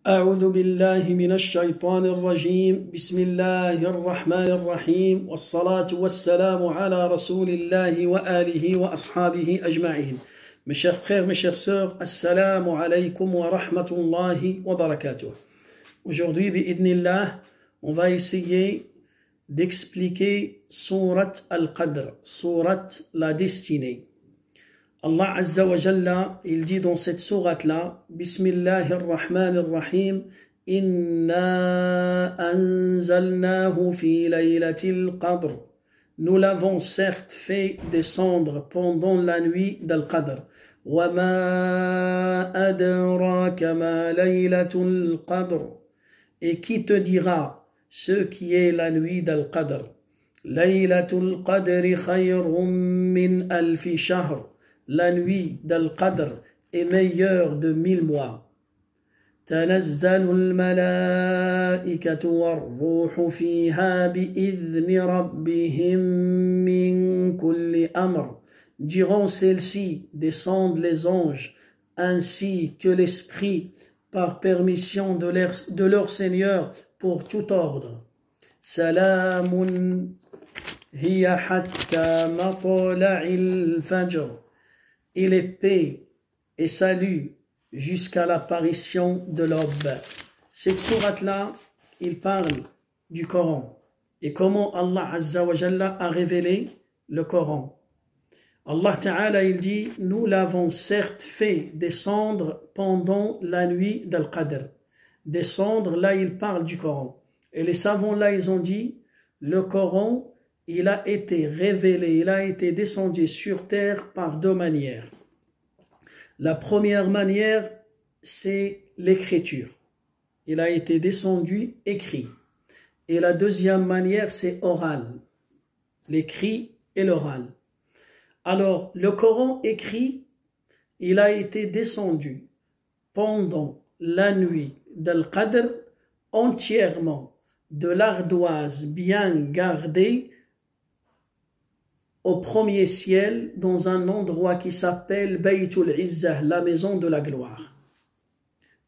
أعوذ بالله من الشيطان الرجيم بسم الله الرحمن الرحيم والصلاة والسلام على رسول الله وآله وأصحابه أجمعين. Mes chers frères, mes chères sœurs, assalamu alaykum wa rahmatullahi wa barakatuh. Aujourd'hui, bi'idnillah, on va essayer d'expliquer Surat Al-Qadr, Surat la destinée. Allah Azza wa Jalla, il dit dans cette sourate-là, Bismillahir Rahmanir Rahim, Inna anzalnahu fi laylatil qadr. Nous l'avons certes fait descendre pendant la nuit d'Al-Qadr. Wa ma adraka ma laylatul qadr. Et qui te dira ce qui est la nuit d'Al-Qadr? Laylatul qadri khayrun min alfi shahr. La nuit d'Al-Qadr est meilleure de 1000 mois. تنزل الملائكة والروح فيها بإذن ربهم من كل أمر. Durant celle-ci descendent les anges ainsi que l'esprit par permission de leur Seigneur pour tout ordre. Salamun hiya hatta matla'il fajr. Il est paix et salut jusqu'à l'apparition de l'aube. Cette sourate-là, il parle du Coran et comment Allah Azza wa Jalla a révélé le Coran. Allah Ta'ala, il dit, nous l'avons certes fait descendre pendant la nuit d'Al-Qadr. Descendre, là, il parle du Coran. Et les savants, là, ils ont dit, le Coran, il a été révélé, il a été descendu sur terre par deux manières. La première manière, c'est l'écriture. Il a été descendu écrit. Et la deuxième manière, c'est oral. L'écrit et l'oral. Alors, le Coran écrit, il a été descendu pendant la nuit d'Al-Qadr entièrement de l'ardoise bien gardée au premier ciel dans un endroit qui s'appelle Baytul Izzah, la maison de la gloire.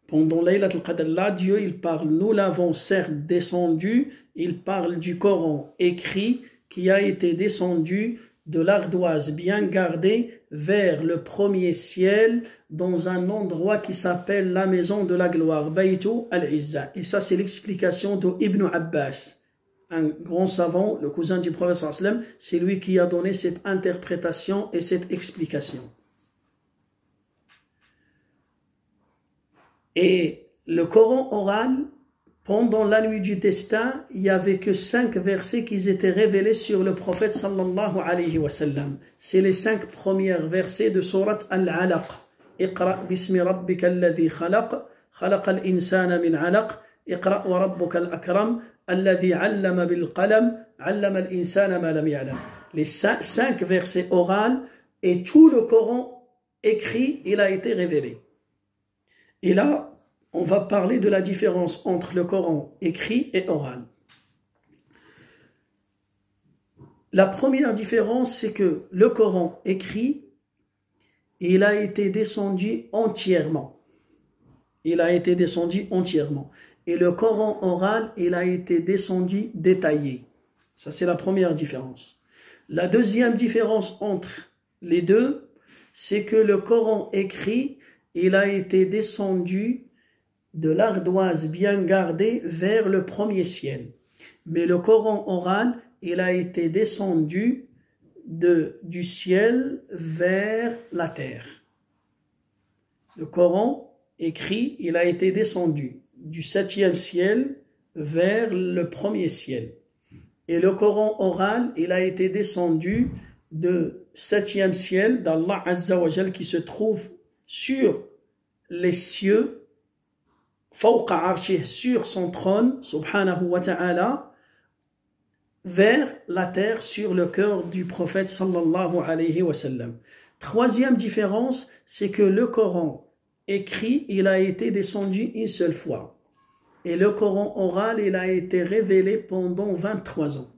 Pendant Laylat al-Qadr, là, Dieu, il parle, nous l'avons certes descendu, il parle du Coran écrit qui a été descendu de l'ardoise bien gardée vers le premier ciel dans un endroit qui s'appelle la maison de la gloire, Baytul Izzah. Et ça, c'est l'explication de Ibn Abbas. Un grand savant, le cousin du prophète sallallahu alayhi wa sallam, c'est lui qui a donné cette interprétation et cette explication. Et le Coran oral, pendant la nuit du destin, il n'y avait que 5 versets qui étaient révélés sur le prophète sallallahu alayhi wa sallam. C'est les 5 premiers versets de Surat Al-Alaq. Iqra bismi rabbika alladhi khalaq, khalaqa al-insana min alaq, iqra wa rabbuka al-akram, alladhi allama bil qalam, allama al-insana ma lam ya'lam. Les 5 versets oraux et tout le Coran écrit, il a été révélé. Et là, on va parler de la différence entre le Coran écrit et oral. La première différence, c'est que le Coran écrit, il a été descendu entièrement. Il a été descendu entièrement. Et le Coran oral, il a été descendu détaillé. Ça, c'est la première différence. La deuxième différence entre les deux, c'est que le Coran écrit, il a été descendu de l'ardoise bien gardée vers le premier ciel. Mais le Coran oral, il a été descendu du ciel vers la terre. Le Coran écrit, il a été descendu du 7e ciel vers le premier ciel. Et le Coran oral, il a été descendu de 7e ciel d'Allah Azza wa Jal qui se trouve sur les cieux, fawqa arshih, sur son trône, subhanahu wa ta'ala, vers la terre, sur le cœur du prophète sallallahu alayhi wa sallam. Troisième différence, c'est que le Coran écrit, il a été descendu une seule fois. Et le Coran oral, il a été révélé pendant 23 ans.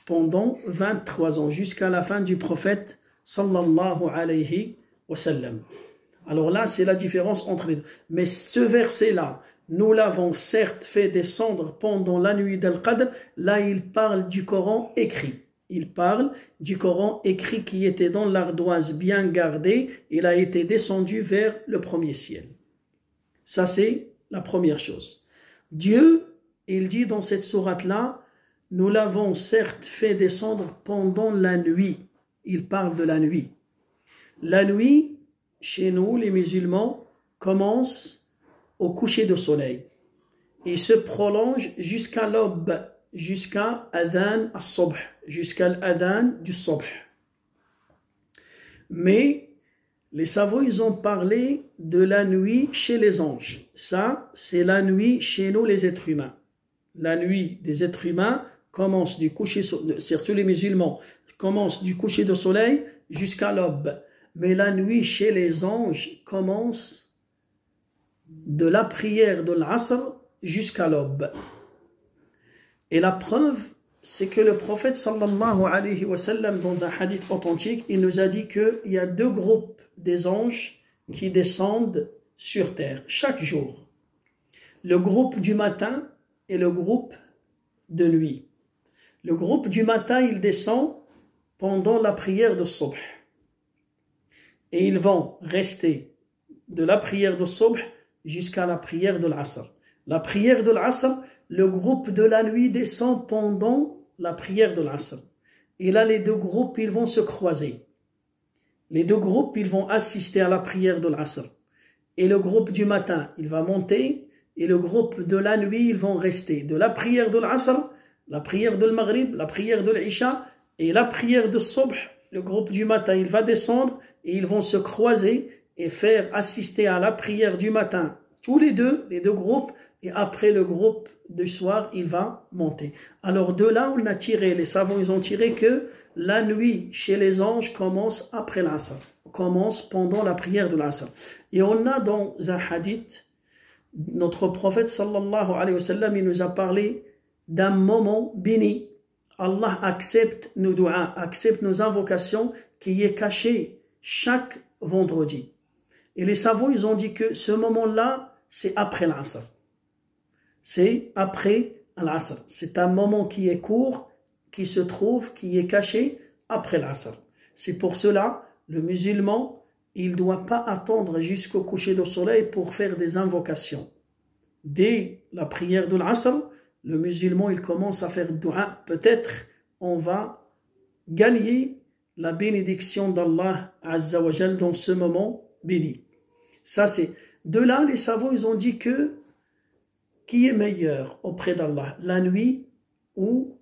Pendant 23 ans, jusqu'à la fin du prophète sallallahu alayhi wa sallam. Alors là, c'est la différence entre les deux. Mais ce verset-là, nous l'avons certes fait descendre pendant la nuit d'Al-Qadr. Là, il parle du Coran écrit. Il parle du Coran écrit qui était dans l'ardoise bien gardée. Il a été descendu vers le premier ciel. Ça, c'est la première chose. Dieu, il dit dans cette sourate-là, nous l'avons certes fait descendre pendant la nuit. Il parle de la nuit. La nuit, chez nous, les musulmans, commence au coucher du soleil et se prolonge jusqu'à l'aube, jusqu'à Adhan as-Subh, jusqu'à l'Adhan du Subh. Mais les savants, ils ont parlé de la nuit chez les anges. Ça, c'est la nuit chez nous, les êtres humains. La nuit des êtres humains commence du coucher, surtout les musulmans, commence du coucher du soleil jusqu'à l'aube. Mais la nuit chez les anges commence de la prière de l'Asr jusqu'à l'aube. Et la preuve, c'est que le prophète sallallahu alayhi wa sallam, dans un hadith authentique, il nous a dit qu'il y a deux groupes des anges qui descendent sur terre chaque jour. Le groupe du matin et le groupe de nuit. Le groupe du matin, il descend pendant la prière de Subh. Et ils vont rester de la prière de Subh jusqu'à la prière de l'Asr. La prière de l'Asr, le groupe de la nuit descend pendant la prière de l'Asr. Et là, les deux groupes, ils vont se croiser. Les deux groupes, ils vont assister à la prière de l'Asr. Et le groupe du matin, il va monter. Et le groupe de la nuit, ils vont rester. De la prière de l'Asr, la prière de l'Maghrib, la prière de l'Isha et la prière de Subh. Le groupe du matin, il va descendre et ils vont se croiser et faire assister à la prière du matin. Tous les deux groupes. Et après le groupe du soir, il va monter. Alors de là, on a tiré, les savants, ils ont tiré que la nuit chez les anges commence après l'Asr. Commence pendant la prière de l'Asr. Et on a dans un hadith, notre prophète sallallahu alayhi wa sallam, il nous a parlé d'un moment béni. Allah accepte nos du'as, accepte nos invocations qui est caché chaque vendredi. Et les savants, ils ont dit que ce moment-là, c'est après l'Asr. C'est après l'Asr. C'est un moment qui est court, qui se trouve, qui est caché après l'Asr. C'est pour cela, le musulman, il ne doit pas attendre jusqu'au coucher du soleil pour faire des invocations. Dès la prière de l'Asr, le musulman, il commence à faire dua. Peut-être on va gagner la bénédiction d'Allah Azza wa Jal dans ce moment béni. Ça, c'est... De là, les savants, ils ont dit que qui est meilleur auprès d'Allah, la nuit ou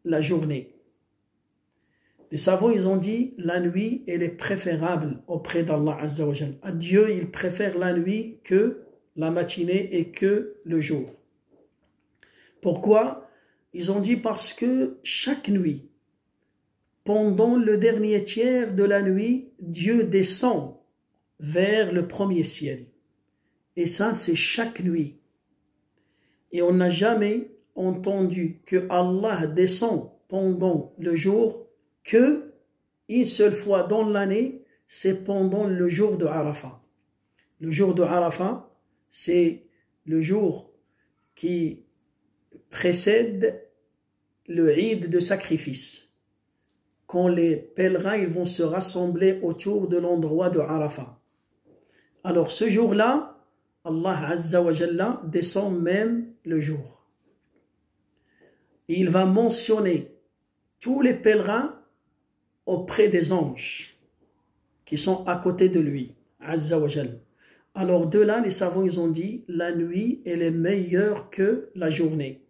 la journée? Les savants, ils ont dit la nuit, elle est préférable auprès d'Allah Azza wa Jal. À Dieu, il préfère la nuit que la matinée et que le jour. Pourquoi? Ils ont dit parce que chaque nuit, pendant le dernier tiers de la nuit, Dieu descend vers le premier ciel. Et ça, c'est chaque nuit. Et on n'a jamais entendu que Allah descend pendant le jour que une seule fois dans l'année, c'est pendant le jour de Arafat. Le jour de Arafat, c'est le jour qui précède le Eid de sacrifice. Quand les pèlerins ils vont se rassembler autour de l'endroit de Arafat. Alors ce jour-là, Allah Azza wa Jalla descend même le jour. Et il va mentionner tous les pèlerins auprès des anges qui sont à côté de lui, Azza wa Jalla. Alors de là, les savants ils ont dit, la nuit elle est meilleure que la journée.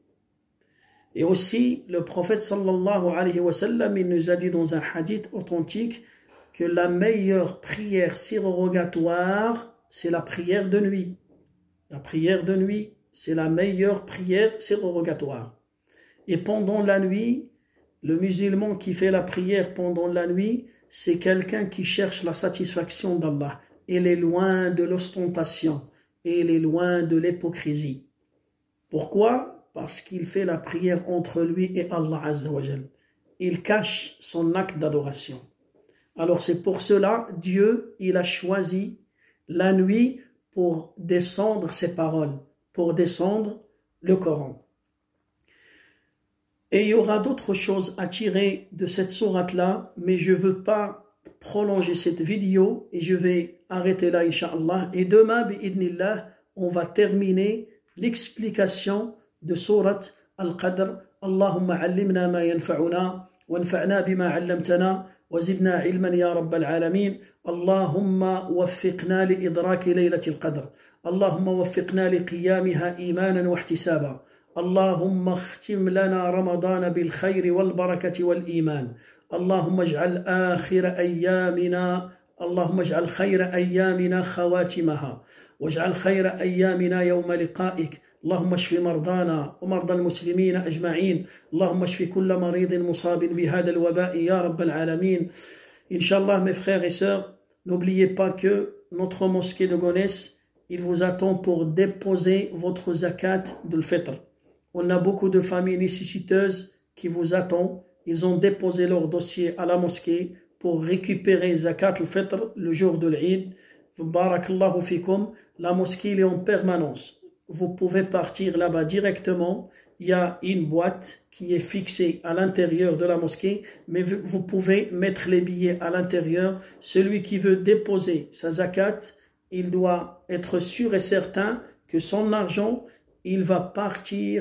Et aussi, le prophète sallallahu alayhi wa sallam, il nous a dit dans un hadith authentique que la meilleure prière surrogatoire, c'est la prière de nuit. La prière de nuit, c'est la meilleure prière surrogatoire. Et pendant la nuit, le musulman qui fait la prière pendant la nuit, c'est quelqu'un qui cherche la satisfaction d'Allah. Il est loin de l'ostentation, il est loin de l'hypocrisie. Pourquoi? Parce qu'il fait la prière entre lui et Allah Azza wa Jal. Il cache son acte d'adoration. Alors c'est pour cela, Dieu, il a choisi la nuit pour descendre ses paroles, pour descendre le Coran. Et il y aura d'autres choses à tirer de cette sourate-là, mais je ne veux pas prolonger cette vidéo et je vais arrêter là, Inch'Allah. Et demain, bi'idnillah, on va terminer l'explication de sourate Al-Qadr. Allahumma allimna ma yanfa'una, wanfa'na bima 'allamtana, وزدنا علما يا رب العالمين. اللهم وفقنا لإدراك ليلة القدر. اللهم وفقنا لقيامها إيمانا واحتسابا. اللهم اختم لنا رمضان بالخير والبركة والإيمان. اللهم اجعل آخر أيامنا اللهم اجعل خير أيامنا خواتمها، واجعل خير أيامنا يوم لقائك. اللهم اشف مرضانا ومرضى المسلمين أجمعين. اللهم اشف كل مريض مصاب بهذا الوباء يا رب العالمين. Inch'Allah, mes frères et sœurs, n'oubliez pas que notre mosquée de Gonesse, il vous attend pour déposer votre zakat d'Al Fitr. On a beaucoup de familles nécessiteuses qui vous attendent. Ils ont déposé leur dossier à la mosquée pour récupérer zakat Al Fitr le jour de l'Eid. Barakallahu fikum. La mosquée est en permanence. Vous pouvez partir là-bas directement. Il y a une boîte qui est fixée à l'intérieur de la mosquée, mais vous pouvez mettre les billets à l'intérieur. Celui qui veut déposer sa zakat, il doit être sûr et certain que son argent, il va partir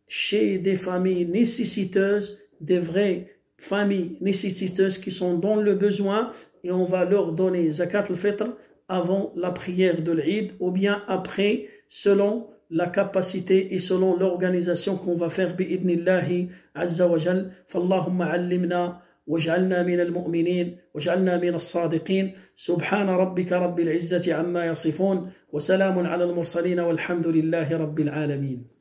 chez des familles nécessiteuses, des vraies familles nécessiteuses qui sont dans le besoin, et on va leur donner zakat al-fitr avant la prière de l'Eid ou bien après, selon la capacité et selon l'organisation qu'on va faire bi'idnillahi azza wa jal. Fallahumma allimna واجعلنا من المؤمنين واجعلنا من الصادقين. سبحان ربك رب العزة عما يصفون وسلام على المرسلين والحمد لله رب العالمين.